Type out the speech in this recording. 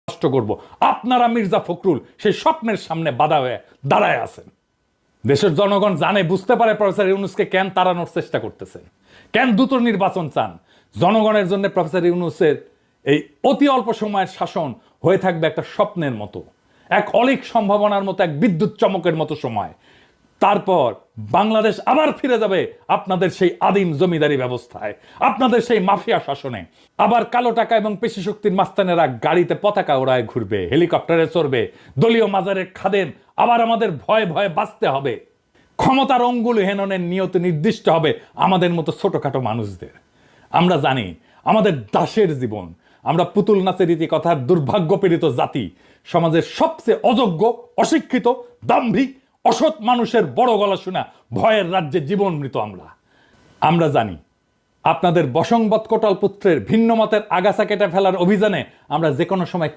নষ্ট করব। আপনারা মির্জা ফখরুল সেই স্বপ্নের সামনে বাধা হয়ে দাঁড়ায় আছেন। দেশের জনগণ জানে, বুঝতে পারে প্রফেসর ইউনূসকে কেন তাড়ানোর চেষ্টা করতেছেন, কেন দ্রুত নির্বাচন চান। জনগণের জন্য প্রফেসর ইউনূসের এই অতি অল্প সময়ের শাসন হয়ে থাকবে একটা স্বপ্নের মতো, এক অলীক সম্ভাবনার মতো, এক বিদ্যুৎ চমকের মতো সময়। তারপর বাংলাদেশ আবার ফিরে যাবে আপনাদের সেই আদিম জমিদারি ব্যবস্থায়, আপনাদের সেই মাফিয়া শাসনে। আবার কালো টাকা এবং পেশি শক্তির মাস্তানেরা গাড়িতে পতাকা ওড়ায় ঘুরবে, হেলিকপ্টারে চড়বে, দলীয় মাজারের খাদেম আবার আমাদের ভয়ে ভয়ে বাঁচতে হবে। ক্ষমতার অঙ্গুল হেননের নিয়ত নির্দিষ্ট হবে আমাদের মতো ছোটখাটো মানুষদের। আমরা জানি আমাদের দাসের জীবন, আমরা পুতুল নাচের রীতি কথার দুর্ভাগ্যপীড়িত জাতি, সমাজের সবচেয়ে অযোগ্য, অশিক্ষিত, দাম্ভিক, অসৎ মানুষের বড় গলা শোনা ভয়ের রাজ্যে জীবন মৃত আমরা জানি আপনাদের বশংবৎ কোটাল পুত্রের ভিন্ন মতের আগাছা কেটে ফেলার অভিযানে আমরা যে কোনো সময়